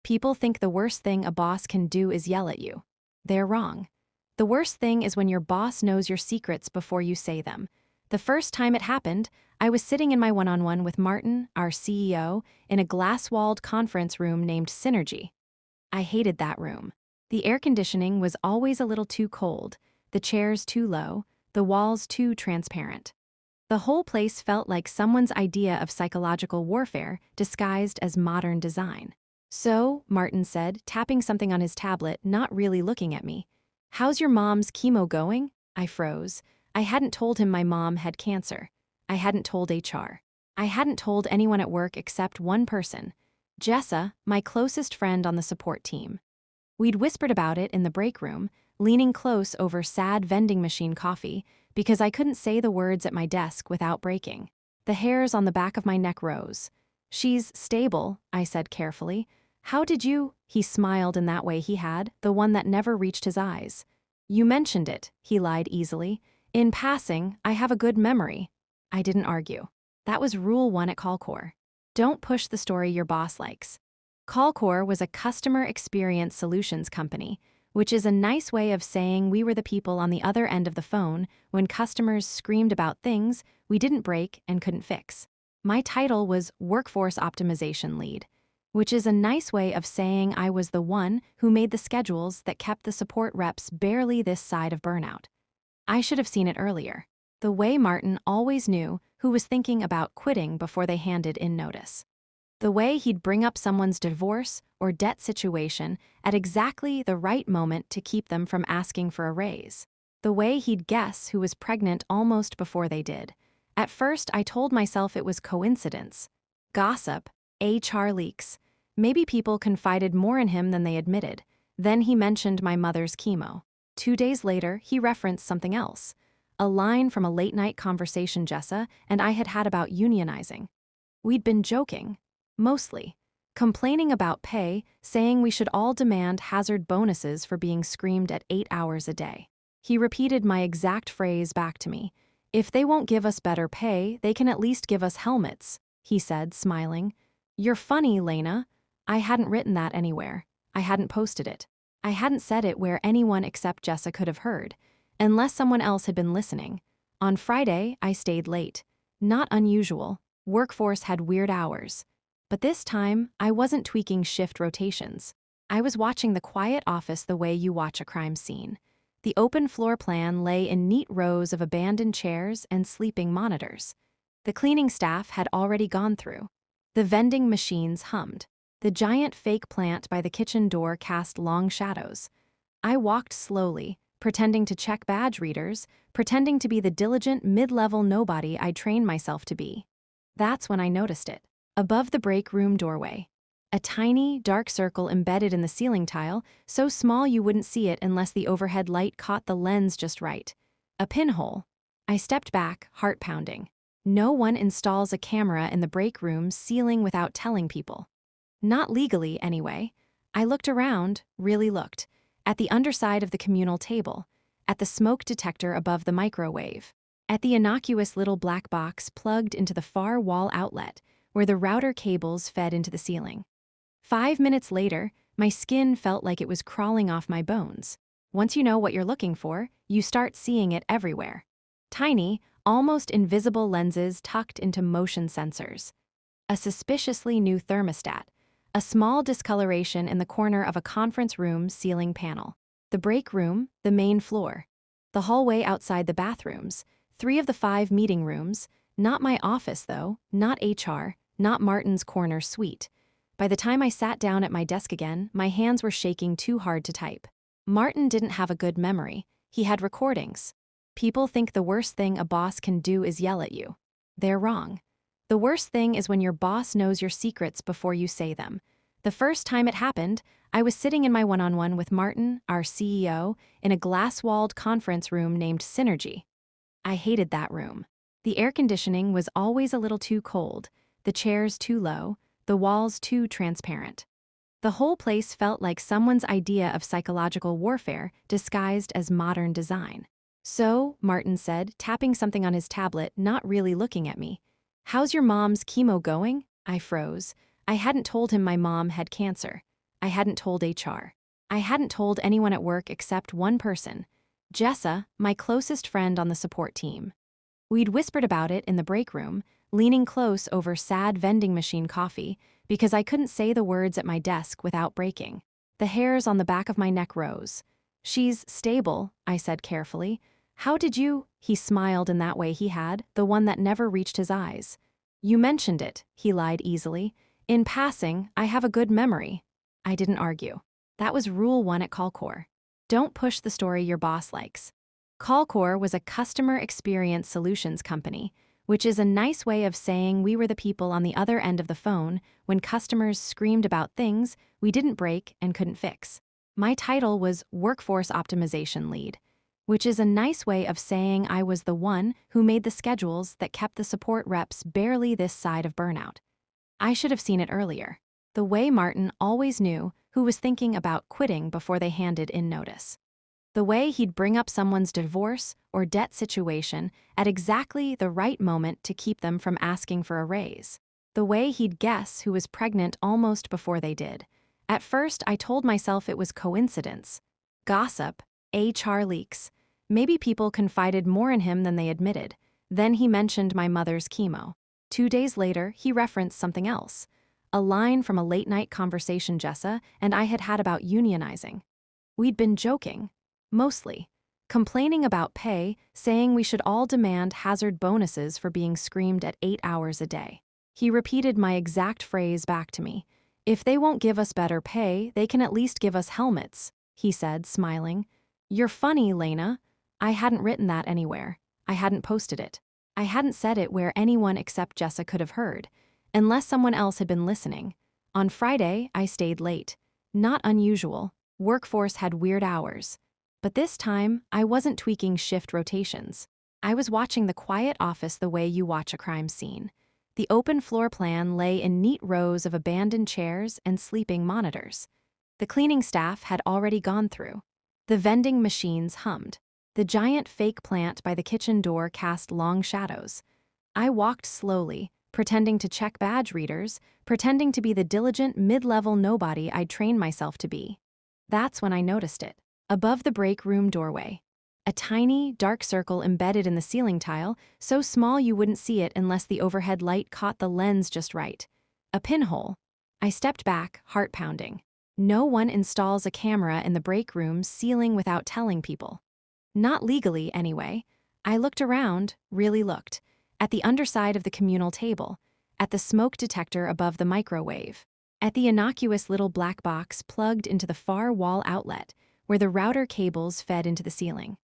People think the worst thing a boss can do is yell at you. They're wrong. The worst thing is when your boss knows your secrets before you say them. The first time it happened, I was sitting in my one-on-one with Martin, our CEO, in a glass-walled conference room named Synergy. I hated that room. The air conditioning was always a little too cold, the chairs too low, the walls too transparent. The whole place felt like someone's idea of psychological warfare disguised as modern design. "So," Martin said, tapping something on his tablet, not really looking at me. "How's your mom's chemo going?" I froze. I hadn't told him my mom had cancer. I hadn't told HR. I hadn't told anyone at work except one person, Jessa, my closest friend on the support team. We'd whispered about it in the break room, leaning close over sad vending machine coffee, because I couldn't say the words at my desk without breaking. The hairs on the back of my neck rose. "She's stable," I said carefully. "How did you—" He smiled in that way he had, the one that never reached his eyes. "You mentioned it," he lied easily. "In passing, I have a good memory." I didn't argue. That was rule 1 at Callcore. Don't push the story your boss likes. Callcore was a customer experience solutions company, which is a nice way of saying we were the people on the other end of the phone when customers screamed about things we didn't break and couldn't fix. My title was Workforce Optimization Lead, which is a nice way of saying I was the one who made the schedules that kept the support reps barely this side of burnout. I should have seen it earlier. The way Martin always knew who was thinking about quitting before they handed in notice. The way he'd bring up someone's divorce or debt situation at exactly the right moment to keep them from asking for a raise. The way he'd guess who was pregnant almost before they did. At first, I told myself it was coincidence. Gossip, HR leaks. Maybe people confided more in him than they admitted. Then he mentioned my mother's chemo. 2 days later, he referenced something else. A line from a late-night conversation Jessa and I had had about unionizing. We'd been joking. Mostly. Complaining about pay, saying we should all demand hazard bonuses for being screamed at 8 hours a day. He repeated my exact phrase back to me. "If they won't give us better pay, they can at least give us helmets," he said, smiling. "You're funny, Lena." I hadn't written that anywhere. I hadn't posted it. I hadn't said it where anyone except Jessa could have heard, unless someone else had been listening. On Friday, I stayed late. Not unusual. Workforce had weird hours. But this time, I wasn't tweaking shift rotations. I was watching the quiet office the way you watch a crime scene. The open floor plan lay in neat rows of abandoned chairs and sleeping monitors. The cleaning staff had already gone through. The vending machines hummed. The giant fake plant by the kitchen door cast long shadows. I walked slowly, pretending to check badge readers, pretending to be the diligent mid-level nobody I trained myself to be. That's when I noticed it. Above the break room doorway. A tiny, dark circle embedded in the ceiling tile, so small you wouldn't see it unless the overhead light caught the lens just right. A pinhole. I stepped back, heart pounding. No one installs a camera in the break room ceiling without telling people. Not legally, anyway. I looked around, really looked. At the underside of the communal table. At the smoke detector above the microwave. At the innocuous little black box plugged into the far wall outlet, where the router cables fed into the ceiling. 5 minutes later, my skin felt like it was crawling off my bones. Once you know what you're looking for, you start seeing it everywhere. Tiny, almost invisible lenses tucked into motion sensors. A suspiciously new thermostat. A small discoloration in the corner of a conference room ceiling panel. The break room, the main floor. The hallway outside the bathrooms. 3 of the 5 meeting rooms. Not my office, though, not HR, not Martin's corner suite. By the time I sat down at my desk again, my hands were shaking too hard to type. Martin didn't have a good memory. He had recordings. People think the worst thing a boss can do is yell at you. They're wrong. The worst thing is when your boss knows your secrets before you say them. The first time it happened, I was sitting in my one-on-one with Martin, our CEO, in a glass-walled conference room named Synergy. I hated that room. The air conditioning was always a little too cold, the chairs too low, the walls too transparent. The whole place felt like someone's idea of psychological warfare disguised as modern design. "So," Martin said, tapping something on his tablet, not really looking at me. "How's your mom's chemo going?" I froze. I hadn't told him my mom had cancer. I hadn't told HR. I hadn't told anyone at work except one person, Jessa, my closest friend on the support team. We'd whispered about it in the break room, leaning close over sad vending machine coffee, because I couldn't say the words at my desk without breaking. The hairs on the back of my neck rose. "She's stable," I said carefully. "How did you—" He smiled in that way he had, the one that never reached his eyes. "You mentioned it," he lied easily. "In passing, I have a good memory." I didn't argue. That was rule 1 at Callcore. Don't push the story your boss likes. Callcore was a customer experience solutions company, which is a nice way of saying we were the people on the other end of the phone when customers screamed about things we didn't break and couldn't fix. My title was Workforce Optimization Lead, which is a nice way of saying I was the one who made the schedules that kept the support reps barely this side of burnout. I should have seen it earlier. The way Martin always knew who was thinking about quitting before they handed in notice. The way he'd bring up someone's divorce or debt situation at exactly the right moment to keep them from asking for a raise. The way he'd guess who was pregnant almost before they did. At first, I told myself it was coincidence. Gossip, HR leaks. Maybe people confided more in him than they admitted. Then he mentioned my mother's chemo. 2 days later, he referenced something else. A line from a late-night conversation Jessa and I had had about unionizing. We'd been joking, mostly. Complaining about pay, saying we should all demand hazard bonuses for being screamed at 8 hours a day. He repeated my exact phrase back to me. "If they won't give us better pay, they can at least give us helmets," he said, smiling. "You're funny, Lena." I hadn't written that anywhere. I hadn't posted it. I hadn't said it where anyone except Jessa could have heard, unless someone else had been listening. On Friday, I stayed late. Not unusual. Workforce had weird hours. But this time, I wasn't tweaking shift rotations. I was watching the quiet office the way you watch a crime scene. The open floor plan lay in neat rows of abandoned chairs and sleeping monitors. The cleaning staff had already gone through. The vending machines hummed. The giant fake plant by the kitchen door cast long shadows. I walked slowly, pretending to check badge readers, pretending to be the diligent mid-level nobody I'd trained myself to be. That's when I noticed it. Above the break room doorway. A tiny, dark circle embedded in the ceiling tile, so small you wouldn't see it unless the overhead light caught the lens just right. A pinhole. I stepped back, heart pounding. No one installs a camera in the break room ceiling without telling people. Not legally, anyway. I looked around, really looked. At the underside of the communal table, at the smoke detector above the microwave, at the innocuous little black box plugged into the far wall outlet where the router cables fed into the ceiling.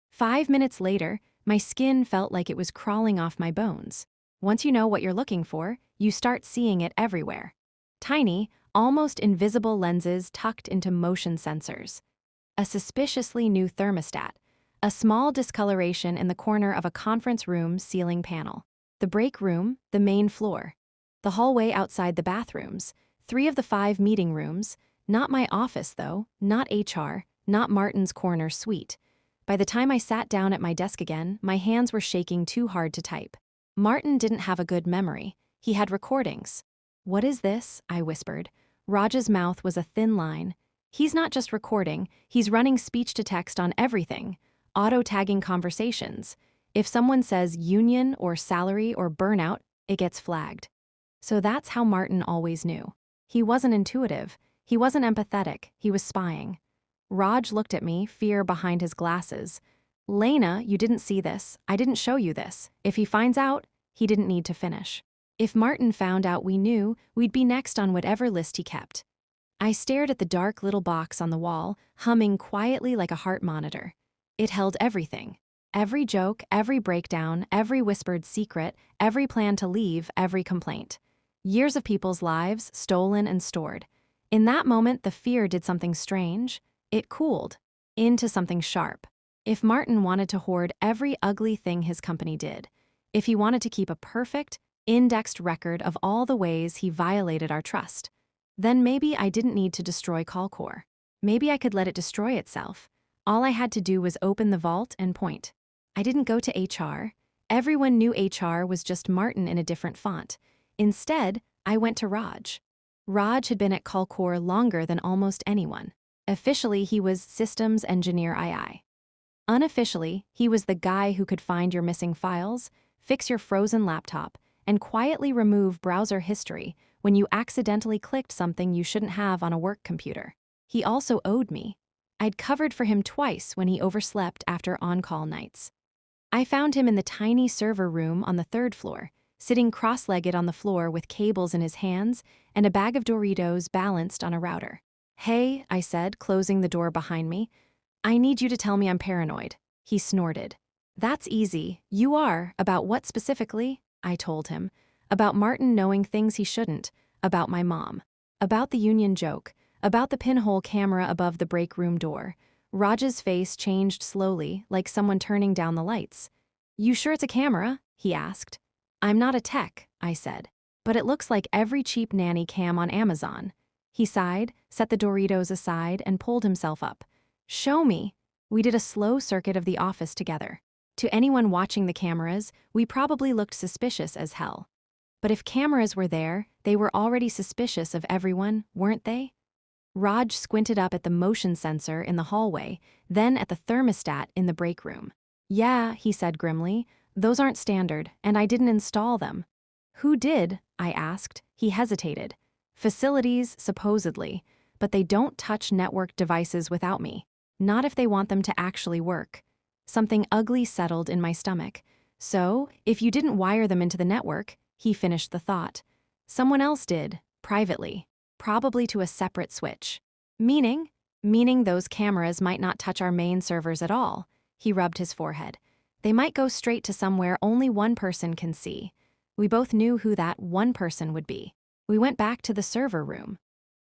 5 minutes later, my skin felt like it was crawling off my bones. Once you know what you're looking for, you start seeing it everywhere. Tiny, almost invisible lenses tucked into motion sensors. A suspiciously new thermostat. A small discoloration in the corner of a conference room ceiling panel. The break room, the main floor. The hallway outside the bathrooms. 3 of the 5 meeting rooms. Not my office, though. Not HR. Not Martin's corner suite. By the time I sat down at my desk again, my hands were shaking too hard to type. Martin didn't have a good memory. He had recordings. "What is this?" I whispered. Raj's mouth was a thin line. "He's not just recording, he's running speech-to-text on everything. Auto-tagging conversations. If someone says union or salary or burnout, it gets flagged." So that's how Martin always knew. He wasn't intuitive. He wasn't empathetic. He was spying. Raj looked at me, fear behind his glasses. "Lena, you didn't see this. I didn't show you this. If he finds out, he didn't need to finish. If Martin found out we knew, we'd be next on whatever list he kept." I stared at the dark little box on the wall, humming quietly like a heart monitor. It held everything. Every joke, every breakdown, every whispered secret, every plan to leave, every complaint. Years of people's lives, stolen and stored. In that moment, the fear did something strange. It cooled into something sharp. If Martin wanted to hoard every ugly thing his company did, if he wanted to keep a perfect, indexed record of all the ways he violated our trust, then maybe I didn't need to destroy Callcore. Maybe I could let it destroy itself. All I had to do was open the vault and point. I didn't go to HR. Everyone knew HR was just Martin in a different font. Instead, I went to Raj. Raj had been at Kalkor longer than almost anyone. Officially, he was Systems Engineer II. Unofficially, he was the guy who could find your missing files, fix your frozen laptop, and quietly remove browser history when you accidentally clicked something you shouldn't have on a work computer. He also owed me. I'd covered for him twice when he overslept after on-call nights. I found him in the tiny server room on the 3rd floor, sitting cross-legged on the floor with cables in his hands and a bag of Doritos balanced on a router. "Hey," I said, closing the door behind me. "I need you to tell me I'm paranoid." He snorted. "That's easy. You are. About what specifically?" I told him. About Martin knowing things he shouldn't. About my mom. About the union joke. About the pinhole camera above the break room door. Raj's face changed slowly, like someone turning down the lights. "You sure it's a camera?" he asked. "I'm not a tech," I said. "But it looks like every cheap nanny cam on Amazon." He sighed, set the Doritos aside, and pulled himself up. "Show me." We did a slow circuit of the office together. To anyone watching the cameras, we probably looked suspicious as hell. But if cameras were there, they were already suspicious of everyone, weren't they? Raj squinted up at the motion sensor in the hallway, then at the thermostat in the break room. "Yeah," he said grimly, "those aren't standard, and I didn't install them." "Who did?" I asked. He hesitated. "Facilities, supposedly, but they don't touch network devices without me. Not if they want them to actually work." Something ugly settled in my stomach. "So, if you didn't wire them into the network," he finished the thought, "someone else did, privately, probably to a separate switch." "Meaning?" "Meaning those cameras might not touch our main servers at all." He rubbed his forehead. "They might go straight to somewhere only one person can see." We both knew who that one person would be. We went back to the server room.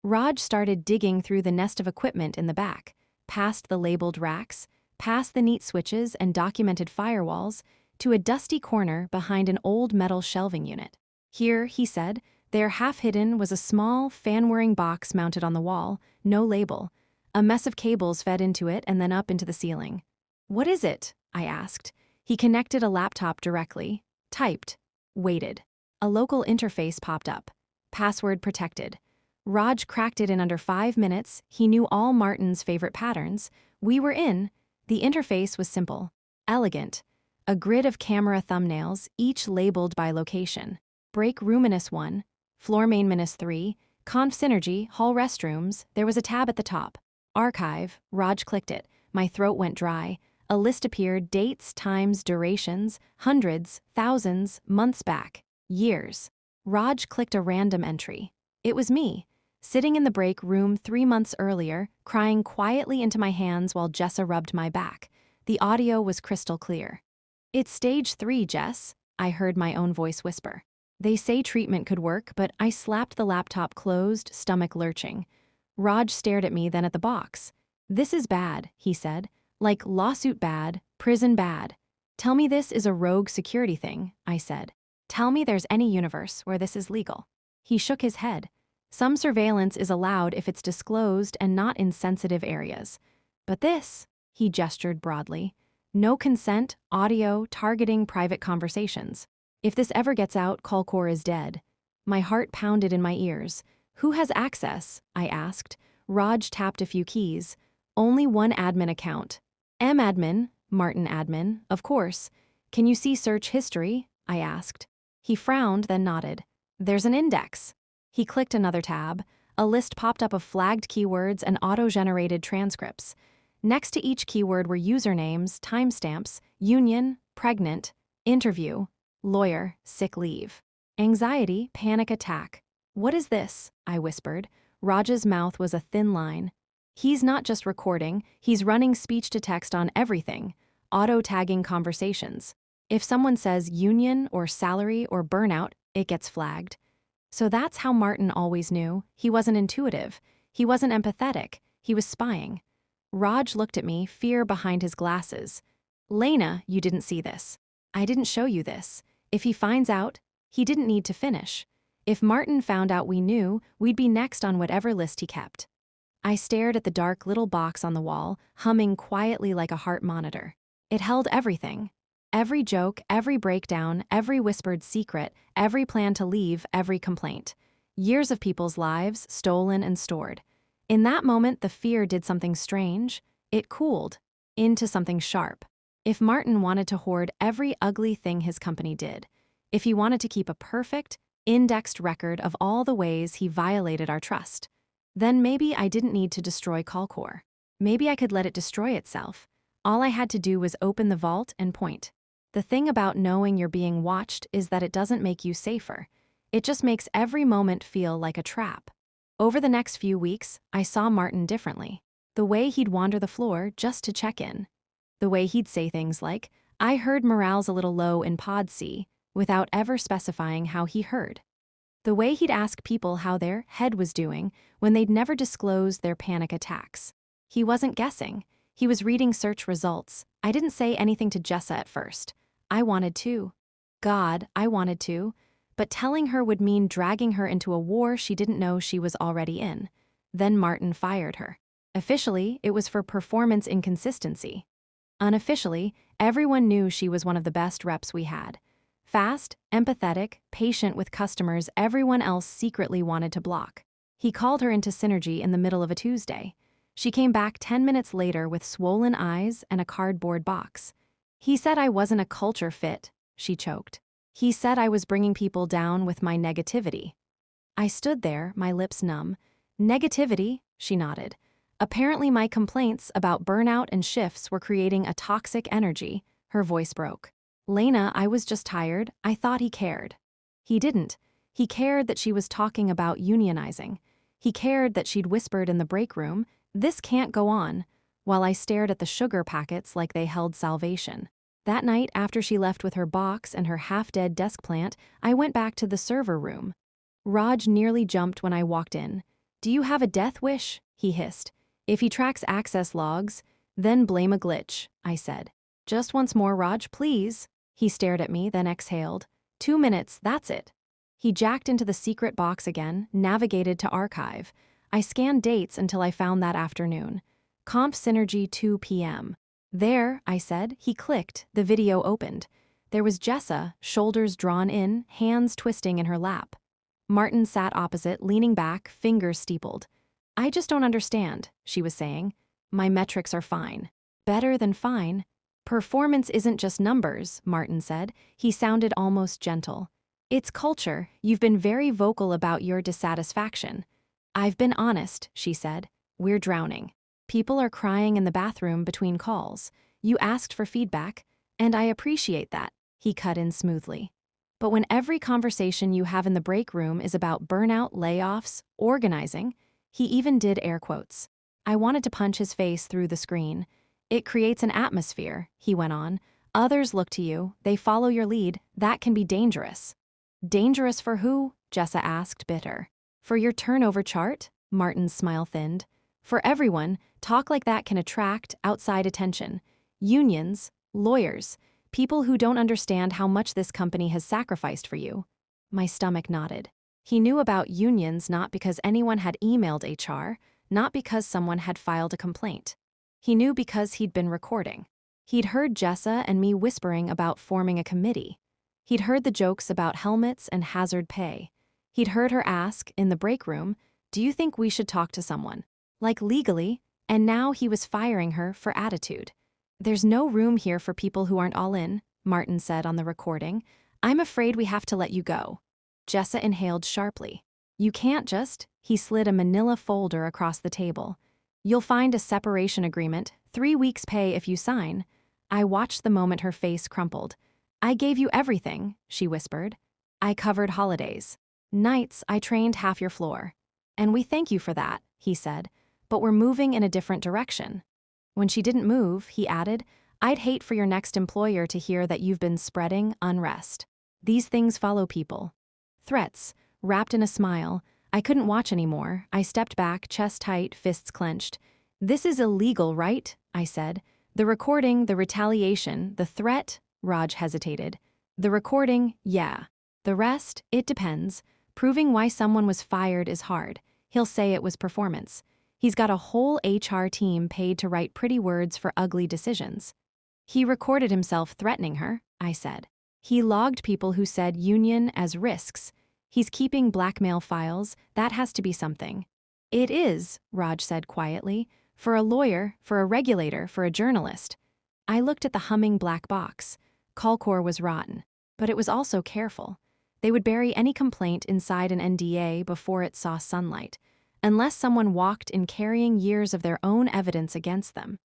Raj started digging through the nest of equipment in the back, past the labeled racks, past the neat switches and documented firewalls, to a dusty corner behind an old metal shelving unit. "Here," he said, there half hidden was a small, fan-whirring box mounted on the wall, no label. A mess of cables fed into it and then up into the ceiling. "What is it?" I asked. He connected a laptop directly, typed, waited. A local interface popped up. Password protected. Raj cracked it in under 5 minutes. He knew all Martin's favorite patterns. We were in. The interface was simple, elegant. A grid of camera thumbnails, each labeled by location. Break room -1, floor main -3, conf synergy, hall restrooms. There was a tab at the top. Archive. Raj clicked it. My throat went dry. A list appeared, dates, times, durations, hundreds, thousands, months back, years. Raj clicked a random entry. It was me, sitting in the break room 3 months earlier, crying quietly into my hands while Jessa rubbed my back. The audio was crystal clear. "It's stage 3, Jess," I heard my own voice whisper. They say treatment could work, but I slapped the laptop closed, stomach lurching. Raj stared at me, then at the box. "This is bad," he said. "Like lawsuit bad, prison bad." "Tell me this is a rogue security thing," I said. "Tell me there's any universe where this is legal." He shook his head. "Some surveillance is allowed if it's disclosed and not in sensitive areas. But this," he gestured broadly, "no consent, audio, targeting private conversations. If this ever gets out, Kalkor is dead." My heart pounded in my ears. "Who has access?" I asked. Raj tapped a few keys. "Only one admin account." "Admin, Martin admin, of course. Can you see search history?" I asked. He frowned, then nodded. "There's an index." He clicked another tab. A list popped up of flagged keywords and auto-generated transcripts. Next to each keyword were usernames, timestamps, union, pregnant, interview, lawyer, sick leave, anxiety, panic attack. "What is this?" I whispered. Raj's mouth was a thin line. "He's not just recording, he's running speech-to-text on everything, auto-tagging conversations. If someone says union or salary or burnout, it gets flagged." So that's how Martin always knew. He wasn't intuitive. He wasn't empathetic. He was spying. Raj looked at me, fear behind his glasses. "Lena, you didn't see this. I didn't show you this. If he finds out, he didn't need to finish. If Martin found out we knew, we'd be next on whatever list he kept." I stared at the dark little box on the wall, humming quietly like a heart monitor. It held everything. Every joke, every breakdown, every whispered secret, every plan to leave, every complaint. Years of people's lives stolen and stored. In that moment, the fear did something strange. It cooled into something sharp. If Martin wanted to hoard every ugly thing his company did, if he wanted to keep a perfect, indexed record of all the ways he violated our trust, then maybe I didn't need to destroy Calcor. Maybe I could let it destroy itself. All I had to do was open the vault and point. The thing about knowing you're being watched is that it doesn't make you safer. It just makes every moment feel like a trap. Over the next few weeks, I saw Martin differently. The way he'd wander the floor just to check in. The way he'd say things like, "I heard morale's a little low in Pod C," without ever specifying how he heard. The way he'd ask people how their head was doing when they'd never disclosed their panic attacks. He wasn't guessing. He was reading search results. I didn't say anything to Jessa at first. I wanted to. God, I wanted to. But telling her would mean dragging her into a war she didn't know she was already in. Then Martin fired her. Officially, it was for performance inconsistency. Unofficially, everyone knew she was one of the best reps we had. Fast, empathetic, patient with customers everyone else secretly wanted to block. He called her into Synergy in the middle of a Tuesday. She came back 10 minutes later with swollen eyes and a cardboard box. "He said I wasn't a culture fit," she choked. "He said I was bringing people down with my negativity." I stood there, my lips numb. "Negativity?" she nodded. "Apparently my complaints about burnout and shifts were creating a toxic energy." Her voice broke. "Lena, I was just tired. I thought he cared." He didn't. He cared that she was talking about unionizing. He cared that she'd whispered in the break room, "This can't go on," while I stared at the sugar packets like they held salvation. That night, after she left with her box and her half-dead desk plant, I went back to the server room. Raj nearly jumped when I walked in. "Do you have a death wish?" he hissed. "If he tracks access logs, then blame a glitch," I said. "Just once more, Raj, please." He stared at me, then exhaled. 2 minutes, that's it." He jacked into the secret box again, navigated to archive. I scanned dates until I found that afternoon. Comp Synergy 2 p.m. "There," I said. He clicked. The video opened. There was Jessa, shoulders drawn in, hands twisting in her lap. Martin sat opposite, leaning back, fingers steepled. "I just don't understand," she was saying. "My metrics are fine." "Better than fine." "Performance isn't just numbers," Martin said. He sounded almost gentle. "It's culture. You've been very vocal about your dissatisfaction." "I've been honest," she said. "We're drowning. People are crying in the bathroom between calls. You asked for feedback, and I appreciate that," he cut in smoothly. "But when every conversation you have in the break room is about burnout, layoffs, organizing," he even did air quotes. I wanted to punch his face through the screen. "It creates an atmosphere," he went on. "Others look to you, they follow your lead. That can be dangerous." "Dangerous for who?" Jessa asked, bitter. "For your turnover chart?" Martin's smile thinned. "For everyone, talk like that can attract outside attention. Unions, lawyers, people who don't understand how much this company has sacrificed for you." My stomach knotted. He knew about unions not because anyone had emailed HR, not because someone had filed a complaint. He knew because he'd been recording. He'd heard Jessa and me whispering about forming a committee. He'd heard the jokes about helmets and hazard pay. He'd heard her ask, in the break room, "Do you think we should talk to someone?" Like legally, and now he was firing her for attitude. "There's no room here for people who aren't all in," Martin said on the recording. "I'm afraid we have to let you go." Jessa inhaled sharply. "You can't just," he slid a manila folder across the table. "You'll find a separation agreement, 3 weeks' pay if you sign." I watched the moment her face crumpled. "I gave you everything," she whispered. "I covered holidays. Nights, I trained half your floor. And we thank you for that," he said. "But we're moving in a different direction." When she didn't move, he added, "I'd hate for your next employer to hear that you've been spreading unrest. These things follow people." Threats, wrapped in a smile. I couldn't watch anymore. I stepped back, chest tight, fists clenched. "This is illegal, right?" I said. "The recording, the retaliation, the threat," Raj hesitated. "The recording, yeah. The rest, it depends. Proving why someone was fired is hard. He'll say it was performance. He's got a whole HR team paid to write pretty words for ugly decisions." "He recorded himself threatening her," I said. "He logged people who said union as risks. He's keeping blackmail files. That has to be something. It is, Raj said quietly. For a lawyer, for a regulator, for a journalist. I looked at the humming black box. Callcore was rotten, but it was also careful. They would bury any complaint inside an NDA before it saw sunlight, unless someone walked in carrying years of their own evidence against them.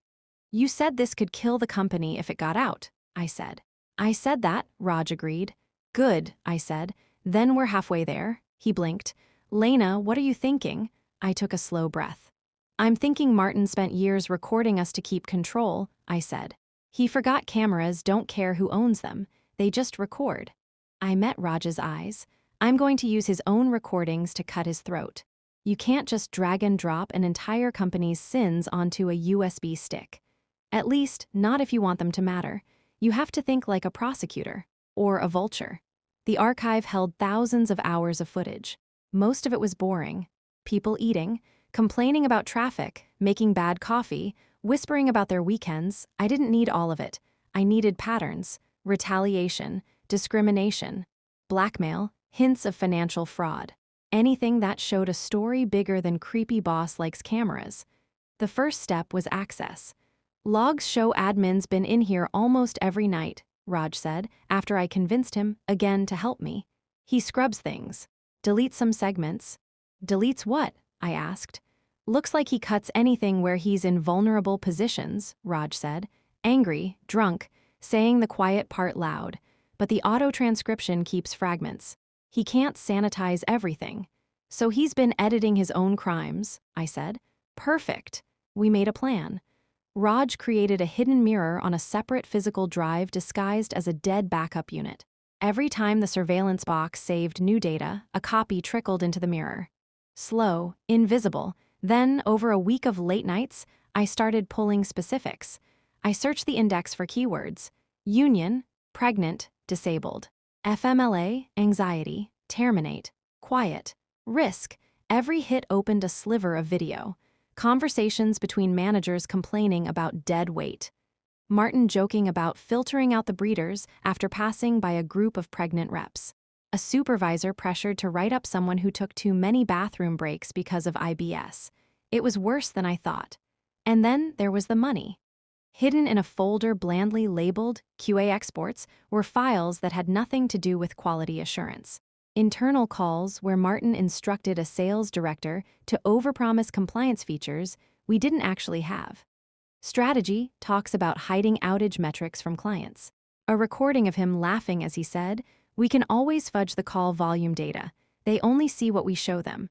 You said this could kill the company if it got out, I said. I said that, Raj agreed. Good, I said. Then we're halfway there. He blinked. Lena, what are you thinking? I took a slow breath. I'm thinking Martin spent years recording us to keep control, I said. He forgot cameras don't care who owns them. They just record. I met Raj's eyes. I'm going to use his own recordings to cut his throat. You can't just drag and drop an entire company's sins onto a USB stick. At least, not if you want them to matter. You have to think like a prosecutor, or a vulture. The archive held thousands of hours of footage. Most of it was boring. People eating, complaining about traffic, making bad coffee, whispering about their weekends. I didn't need all of it. I needed patterns, retaliation, discrimination, blackmail, hints of financial fraud. Anything that showed a story bigger than creepy boss likes cameras. The first step was access. Logs show admin's been in here almost every night, Raj said, after I convinced him, again, to help me. He scrubs things. Deletes some segments. Deletes what? I asked. Looks like he cuts anything where he's in vulnerable positions, Raj said. Angry, drunk, saying the quiet part loud. But the auto-transcription keeps fragments. He can't sanitize everything. So he's been editing his own crimes, I said. Perfect. We made a plan. Raj created a hidden mirror on a separate physical drive disguised as a dead backup unit. Every time the surveillance box saved new data, a copy trickled into the mirror. Slow, invisible. Then, over a week of late nights, I started pulling specifics. I searched the index for keywords. Union, pregnant, disabled. FMLA, anxiety, terminate, quiet, risk. Every hit opened a sliver of video. Conversations between managers complaining about dead weight. Martin joking about filtering out the breeders after passing by a group of pregnant reps. A supervisor pressured to write up someone who took too many bathroom breaks because of IBS. It was worse than I thought. And then there was the money. Hidden in a folder blandly labeled QA exports were files that had nothing to do with quality assurance. Internal calls where Martin instructed a sales director to overpromise compliance features we didn't actually have. Strategy talks about hiding outage metrics from clients. A recording of him laughing as he said, "We can always fudge the call volume data. They only see what we show them."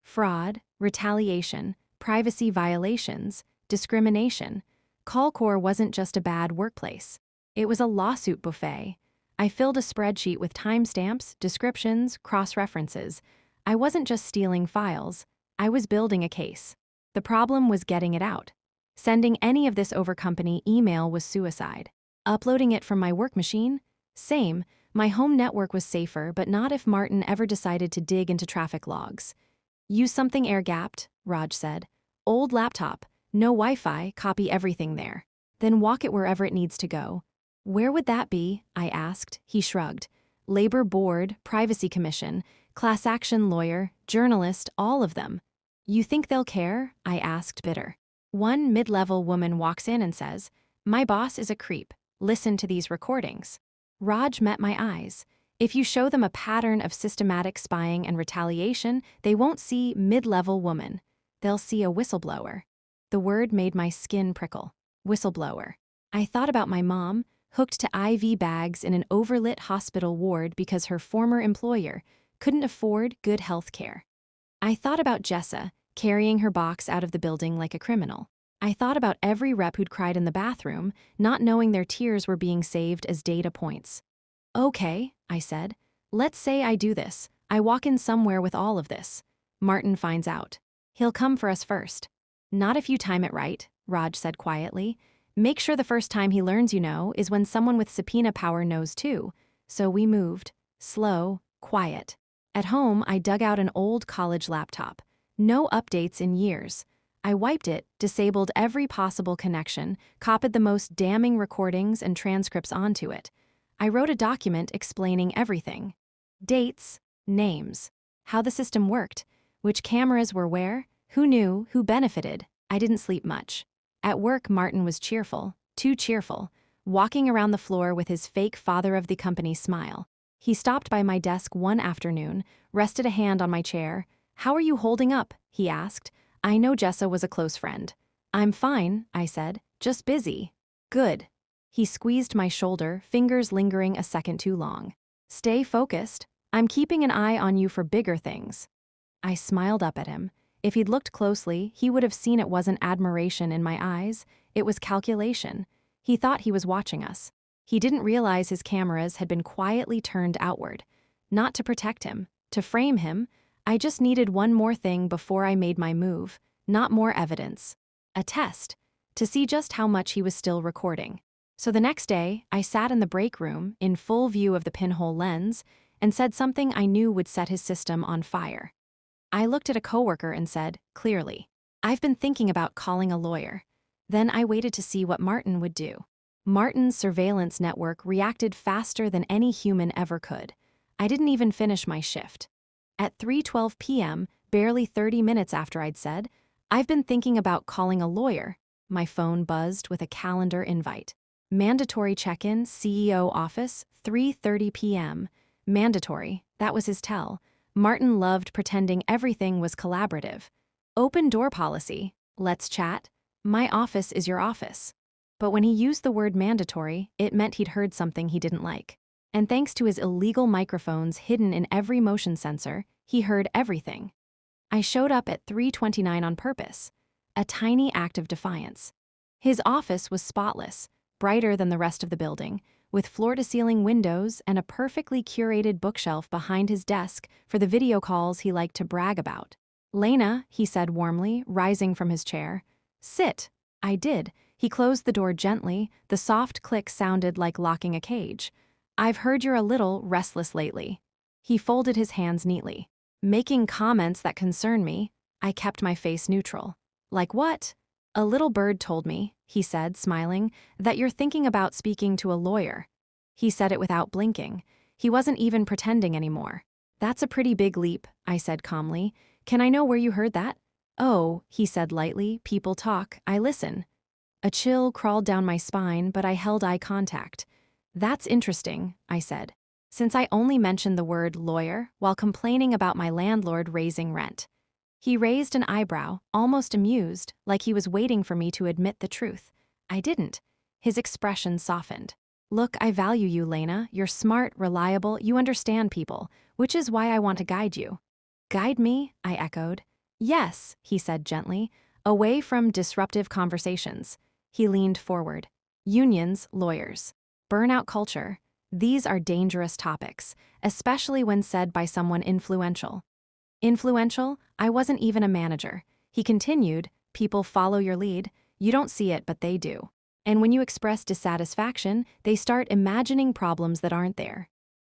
Fraud, retaliation, privacy violations, discrimination. Callcore wasn't just a bad workplace. It was a lawsuit buffet. I filled a spreadsheet with timestamps, descriptions, cross-references. I wasn't just stealing files. I was building a case. The problem was getting it out. Sending any of this over company email was suicide. Uploading it from my work machine? Same. My home network was safer, but not if Martin ever decided to dig into traffic logs. Use something air-gapped, Raj said. Old laptop, no Wi-Fi, copy everything there. Then walk it wherever it needs to go. Where would that be? I asked. He shrugged. Labor board, privacy commission, class action lawyer, journalist, all of them. You think they'll care? I asked, bitter. One mid-level woman walks in and says, "My boss is a creep. Listen to these recordings." Raj met my eyes. If you show them a pattern of systematic spying and retaliation, they won't see mid-level woman. They'll see a whistleblower. The word made my skin prickle. Whistleblower. I thought about my mom, hooked to IV bags in an overlit hospital ward because her former employer couldn't afford good health care. I thought about Jessa, carrying her box out of the building like a criminal. I thought about every rep who'd cried in the bathroom, not knowing their tears were being saved as data points. Okay, I said. Let's say I do this. I walk in somewhere with all of this. Martin finds out. He'll come for us first. Not if you time it right, Raj said quietly. Make sure the first time he learns you know is when someone with subpoena power knows too. So we moved. Slow, quiet. At home, I dug out an old college laptop. No updates in years. I wiped it, disabled every possible connection, copied the most damning recordings and transcripts onto it. I wrote a document explaining everything. Dates, Names. How the system worked. Which cameras were where. Who knew, who benefited. I didn't sleep much. At work, Martin was cheerful, too cheerful, walking around the floor with his fake father of the company smile. He stopped by my desk one afternoon, rested a hand on my chair. "How are you holding up?" he asked. I know Jessa was a close friend. "I'm fine," I said, "just busy." "Good." He squeezed my shoulder, fingers lingering a second too long. "Stay focused. I'm keeping an eye on you for bigger things." I smiled up at him. If he'd looked closely, he would have seen it wasn't admiration in my eyes, it was calculation. He thought he was watching us. He didn't realize his cameras had been quietly turned outward. Not to protect him, to frame him. I just needed one more thing before I made my move, not more evidence. A test, to see just how much he was still recording. So the next day, I sat in the break room, in full view of the pinhole lens, and said something I knew would set his system on fire. I looked at a coworker and said, clearly, "I've been thinking about calling a lawyer." Then I waited to see what Martin would do. Martin's surveillance network reacted faster than any human ever could. I didn't even finish my shift. At 3:12 p.m., barely 30 minutes after I'd said, "I've been thinking about calling a lawyer," my phone buzzed with a calendar invite. Mandatory check-in, CEO office, 3:30 p.m. Mandatory, that was his tell. Martin loved pretending everything was collaborative. Open door policy, let's chat. My office is your office. But when he used the word mandatory, it meant he'd heard something he didn't like. And thanks to his illegal microphones hidden in every motion sensor, he heard everything. I showed up at 3:29 on purpose, a tiny act of defiance. His office was spotless, brighter than the rest of the building, with floor-to-ceiling windows and a perfectly curated bookshelf behind his desk for the video calls he liked to brag about. "Lena," he said warmly, rising from his chair. "Sit." I did. He closed the door gently. The soft click sounded like locking a cage. "I've heard you're a little restless lately." He folded his hands neatly. "Making comments that concern me." I kept my face neutral. "Like what?" "A little bird told me," he said, smiling, "that you're thinking about speaking to a lawyer." He said it without blinking. He wasn't even pretending anymore. "That's a pretty big leap," I said calmly. "Can I know where you heard that?" "Oh," he said lightly, "people talk, I listen." A chill crawled down my spine, but I held eye contact. "That's interesting," I said, since I only mentioned the word lawyer while complaining about my landlord raising rent. He raised an eyebrow, almost amused, like he was waiting for me to admit the truth. I didn't. His expression softened. "Look, I value you, Lena. You're smart, reliable, you understand people, which is why I want to guide you." "Guide me?" I echoed. "Yes," he said gently, "away from disruptive conversations." He leaned forward. "Unions, lawyers, burnout culture, these are dangerous topics, especially when said by someone influential." Influential? I wasn't even a manager. He continued, "People follow your lead. You don't see it, but they do. And when you express dissatisfaction, they start imagining problems that aren't there."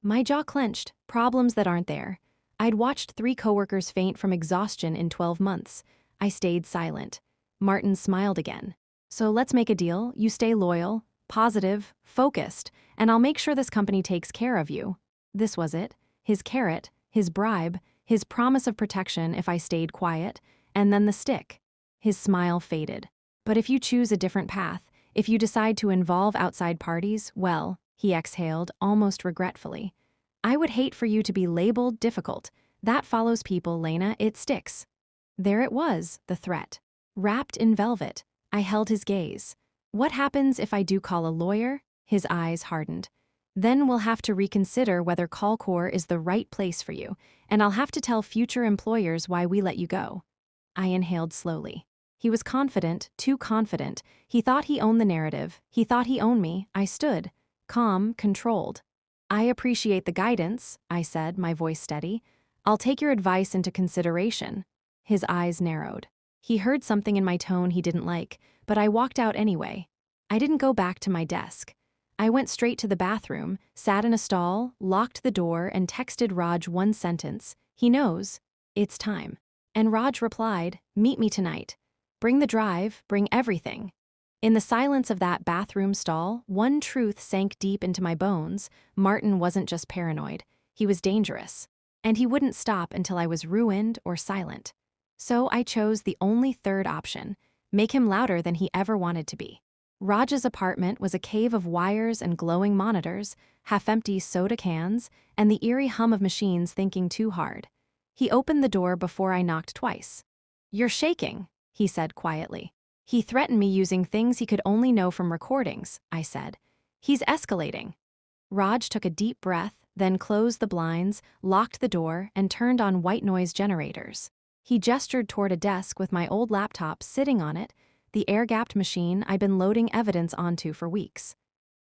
My jaw clenched. Problems that aren't there. I'd watched 3 coworkers faint from exhaustion in 12 months. I stayed silent. Martin smiled again. "So let's make a deal. You stay loyal, positive, focused, and I'll make sure this company takes care of you." This was it. His carrot, his bribe, his promise of protection if I stayed quiet, and then the stick. His smile faded. "But if you choose a different path, if you decide to involve outside parties, well," he exhaled, almost regretfully, "I would hate for you to be labeled difficult. That follows people, Lena, it sticks." There it was, the threat. Wrapped in velvet. I held his gaze. "What happens if I do call a lawyer?" His eyes hardened. "Then we'll have to reconsider whether Callcore is the right place for you, and I'll have to tell future employers why we let you go." I inhaled slowly. He was confident, too confident. He thought he owned the narrative. He thought he owned me. I stood, calm, controlled. "I appreciate the guidance," I said, my voice steady. "I'll take your advice into consideration." His eyes narrowed. He heard something in my tone he didn't like, but I walked out anyway. I didn't go back to my desk. I went straight to the bathroom, sat in a stall, locked the door, and texted Raj one sentence. "He knows. It's time." And Raj replied, "Meet me tonight. Bring the drive, bring everything." In the silence of that bathroom stall, one truth sank deep into my bones. Martin wasn't just paranoid. He was dangerous. and he wouldn't stop until I was ruined or silent. So I chose the only third option, make him louder than he ever wanted to be. Raj's apartment was a cave of wires and glowing monitors, half-empty soda cans, and the eerie hum of machines thinking too hard. He opened the door before I knocked twice. "You're shaking," he said quietly. "He threatened me using things he could only know from recordings," I said. "He's escalating." Raj took a deep breath, then closed the blinds, locked the door, and turned on white noise generators. He gestured toward a desk with my old laptop sitting on it, the air-gapped machine I'd been loading evidence onto for weeks.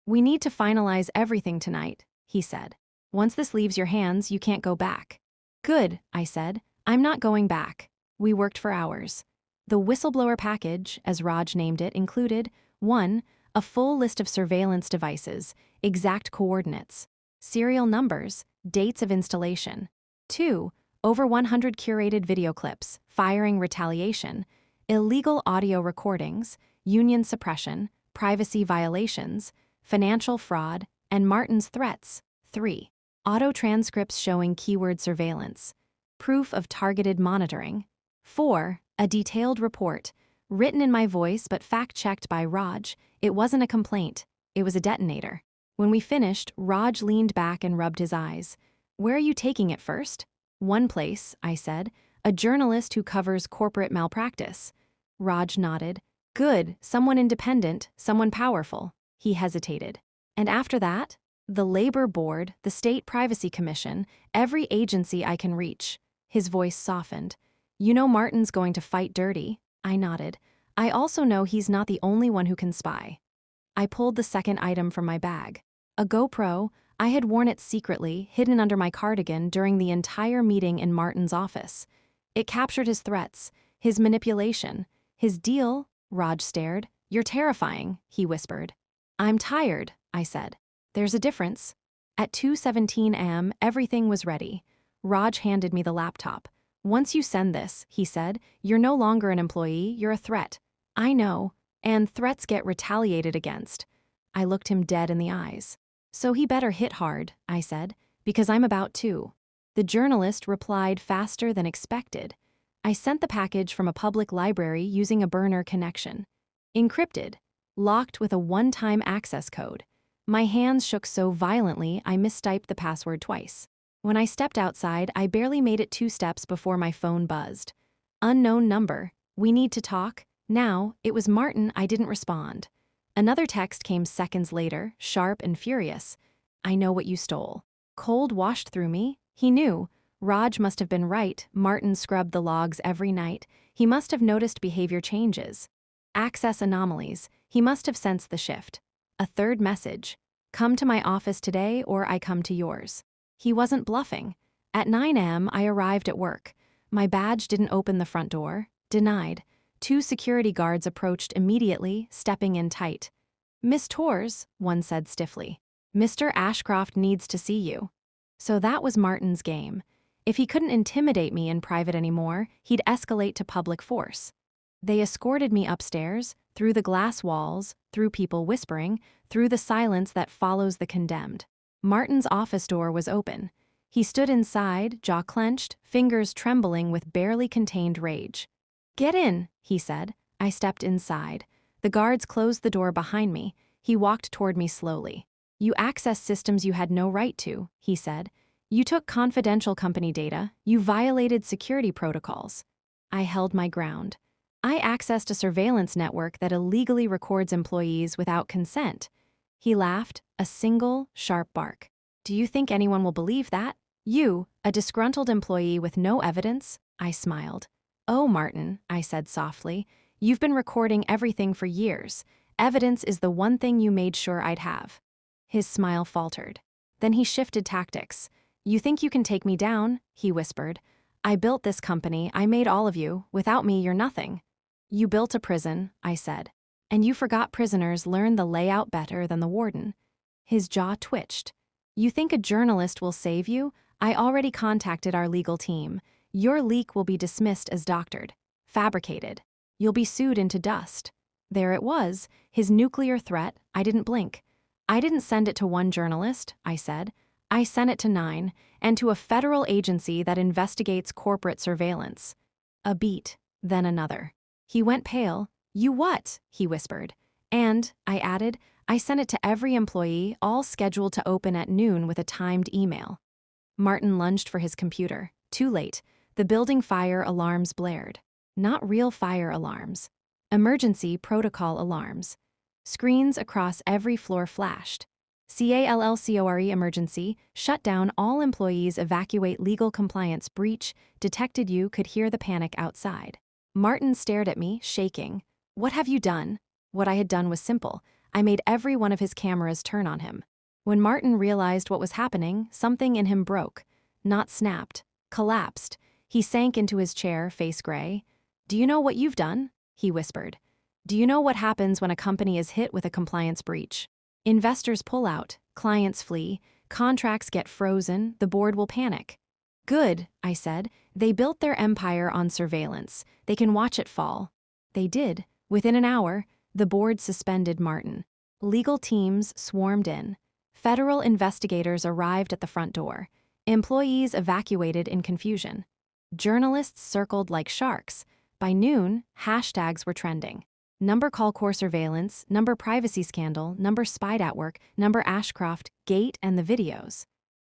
"We need to finalize everything tonight," he said. "Once this leaves your hands, you can't go back." "Good," I said. "I'm not going back." We worked for hours. The whistleblower package, as Raj named it, included 1. A full list of surveillance devices, exact coordinates, serial numbers, dates of installation. 2. Over 100 curated video clips, firing retaliation, illegal audio recordings, union suppression, privacy violations, financial fraud, and Martin's threats. 3. Auto transcripts showing keyword surveillance, proof of targeted monitoring. 4. A detailed report, written in my voice but fact-checked by Raj. It wasn't a complaint, it was a detonator. When we finished, Raj leaned back and rubbed his eyes. "Where are you taking it first?" "One place," I said. "A journalist who covers corporate malpractice." Raj nodded. "Good, someone independent, someone powerful." He hesitated. "And after that?" "The Labor Board, the State Privacy Commission, every agency I can reach." His voice softened. "You know Martin's going to fight dirty." I nodded. "I also know he's not the only one who can spy." I pulled the second item from my bag. A GoPro. I had worn it secretly, hidden under my cardigan during the entire meeting in Martin's office. It captured his threats, his manipulation, his deal. Raj stared. "You're terrifying," he whispered. "I'm tired," I said. "There's a difference." At 2:17 a.m., everything was ready. Raj handed me the laptop. "Once you send this," he said, "you're no longer an employee, you're a threat." "I know, and threats get retaliated against." I looked him dead in the eyes. "So he better hit hard," I said, "because I'm about to." The journalist replied faster than expected. I sent the package from a public library using a burner connection. Encrypted, locked with a one-time access code. My hands shook so violently I mistyped the password twice. When I stepped outside, I barely made it 2 steps before my phone buzzed. "Unknown number. We need to talk." Now, it was Martin. I didn't respond. Another text came seconds later, sharp and furious. "I know what you stole." Cold washed through me. He knew. Raj must have been right. Martin scrubbed the logs every night. He must have noticed behavior changes. Access anomalies. He must have sensed the shift. A third message. "Come to my office today or I come to yours." He wasn't bluffing. At 9 a.m., I arrived at work. My badge didn't open the front door. Denied. 2 security guards approached immediately, stepping in tight. "Miss Torres," one said stiffly. "Mr. Ashcroft needs to see you." So that was Martin's game. If he couldn't intimidate me in private anymore, he'd escalate to public force. They escorted me upstairs, through the glass walls, through people whispering, through the silence that follows the condemned. Martin's office door was open. He stood inside, jaw clenched, fingers trembling with barely contained rage. "Get in," he said. I stepped inside. The guards closed the door behind me. He walked toward me slowly. "You accessed systems you had no right to," he said. "You took confidential company data. You violated security protocols." I held my ground. "I accessed a surveillance network that illegally records employees without consent." He laughed, a single, sharp bark. "Do you think anyone will believe that? You, a disgruntled employee with no evidence?" I smiled. "Oh, Martin," I said softly, "you've been recording everything for years. Evidence is the one thing you made sure I'd have." His smile faltered. Then he shifted tactics. "You think you can take me down?" he whispered. "I built this company, I made all of you. Without me, you're nothing." "You built a prison," I said. "And you forgot prisoners learn the layout better than the warden." His jaw twitched. "You think a journalist will save you? I already contacted our legal team. Your leak will be dismissed as doctored, fabricated. You'll be sued into dust." There it was, his nuclear threat. I didn't blink. "I didn't send it to one journalist," I said. I sent it to 9, and to a federal agency that investigates corporate surveillance. A beat, then another. He went pale. You what? He whispered. And, I added, I sent it to every employee, all scheduled to open at noon with a timed email. Martin lunged for his computer. Too late. The building fire alarms blared. Not real fire alarms. Emergency protocol alarms. Screens across every floor flashed. CALLCORE emergency, shut down all employees, evacuate, legal compliance breach, detected. You could hear the panic outside. Martin stared at me, shaking. What have you done? What I had done was simple. I made every one of his cameras turn on him. When Martin realized what was happening, something in him broke. Not snapped. Collapsed. He sank into his chair, face gray. Do you know what you've done? He whispered. Do you know what happens when a company is hit with a compliance breach? Investors pull out, clients flee, contracts get frozen, the board will panic. Good, I said. They built their empire on surveillance. They can watch it fall. They did. Within an hour, the board suspended Martin. Legal teams swarmed in. Federal investigators arrived at the front door. Employees evacuated in confusion. Journalists circled like sharks. By noon, hashtags were trending. Number Callcore surveillance, number privacy scandal, number spied at work, number Ashcroft, Gate, and the videos.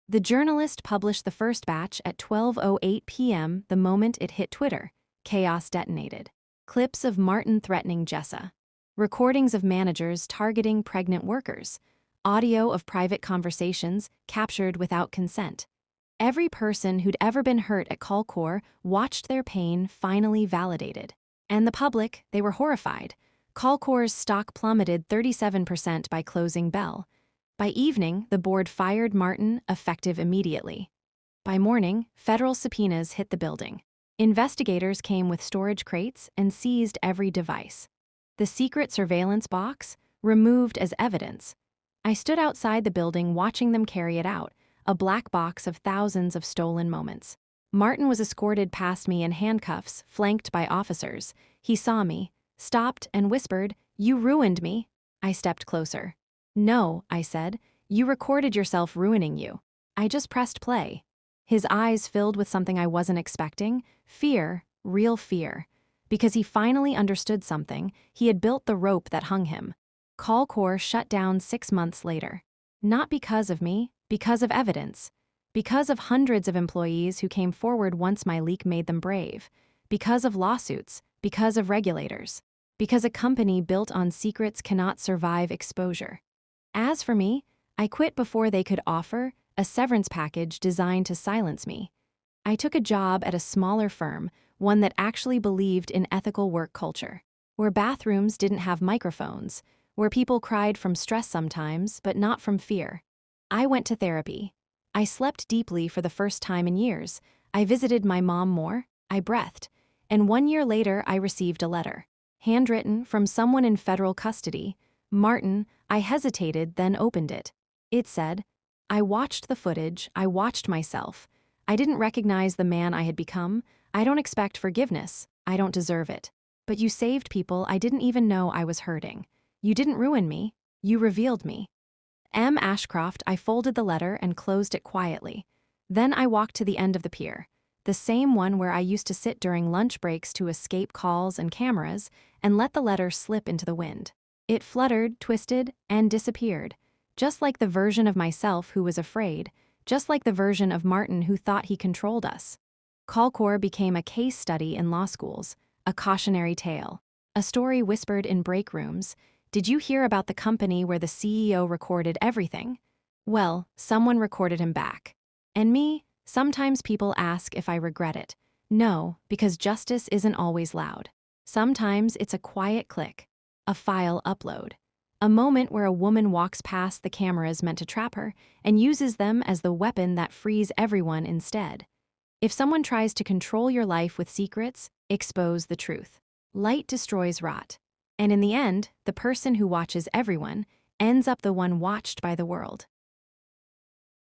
The journalist published the first batch at 12:08 p.m. the moment it hit Twitter. Chaos detonated. Clips of Martin threatening Jessa. Recordings of managers targeting pregnant workers. Audio of private conversations captured without consent. Every person who'd ever been hurt at Callcore watched their pain finally validated. And the public, they were horrified. Callcore's stock plummeted 37% by closing bell. By evening, the board fired Martin, effective immediately. By morning, federal subpoenas hit the building. Investigators came with storage crates and seized every device. The secret surveillance box, removed as evidence. I stood outside the building watching them carry it out, a black box of thousands of stolen moments. Martin was escorted past me in handcuffs, flanked by officers. He saw me, stopped, and whispered, "You ruined me." I stepped closer. "No," I said. "You recorded yourself ruining you. I just pressed play." His eyes filled with something I wasn't expecting, fear, real fear. Because he finally understood something, he had built the rope that hung him. Callcore shut down 6 months later. Not because of me, because of evidence. Because of hundreds of employees who came forward once my leak made them brave. Because of lawsuits. Because of regulators. Because a company built on secrets cannot survive exposure. As for me, I quit before they could offer a severance package designed to silence me. I took a job at a smaller firm, one that actually believed in ethical work culture, where bathrooms didn't have microphones, where people cried from stress sometimes, but not from fear. I went to therapy. I slept deeply for the first time in years. I visited my mom more. I breathed. And 1 year later, I received a letter. Handwritten from someone in federal custody. Martin, I hesitated, then opened it. It said, I watched the footage. I watched myself. I didn't recognize the man I had become. I don't expect forgiveness. I don't deserve it. But you saved people I didn't even know I was hurting. You didn't ruin me. You revealed me. M. Ashcroft, I folded the letter and closed it quietly. Then I walked to the end of the pier, the same one where I used to sit during lunch breaks to escape calls and cameras, and let the letter slip into the wind. It fluttered, twisted, and disappeared, just like the version of myself who was afraid, just like the version of Martin who thought he controlled us. Callcore became a case study in law schools, a cautionary tale, a story whispered in break rooms. Did you hear about the company where the CEO recorded everything? Well, someone recorded him back. And me, sometimes people ask if I regret it. No, because justice isn't always loud. Sometimes it's a quiet click, a file upload, a moment where a woman walks past the cameras meant to trap her and uses them as the weapon that frees everyone instead. If someone tries to control your life with secrets, expose the truth. Light destroys rot. And in the end, the person who watches everyone ends up the one watched by the world.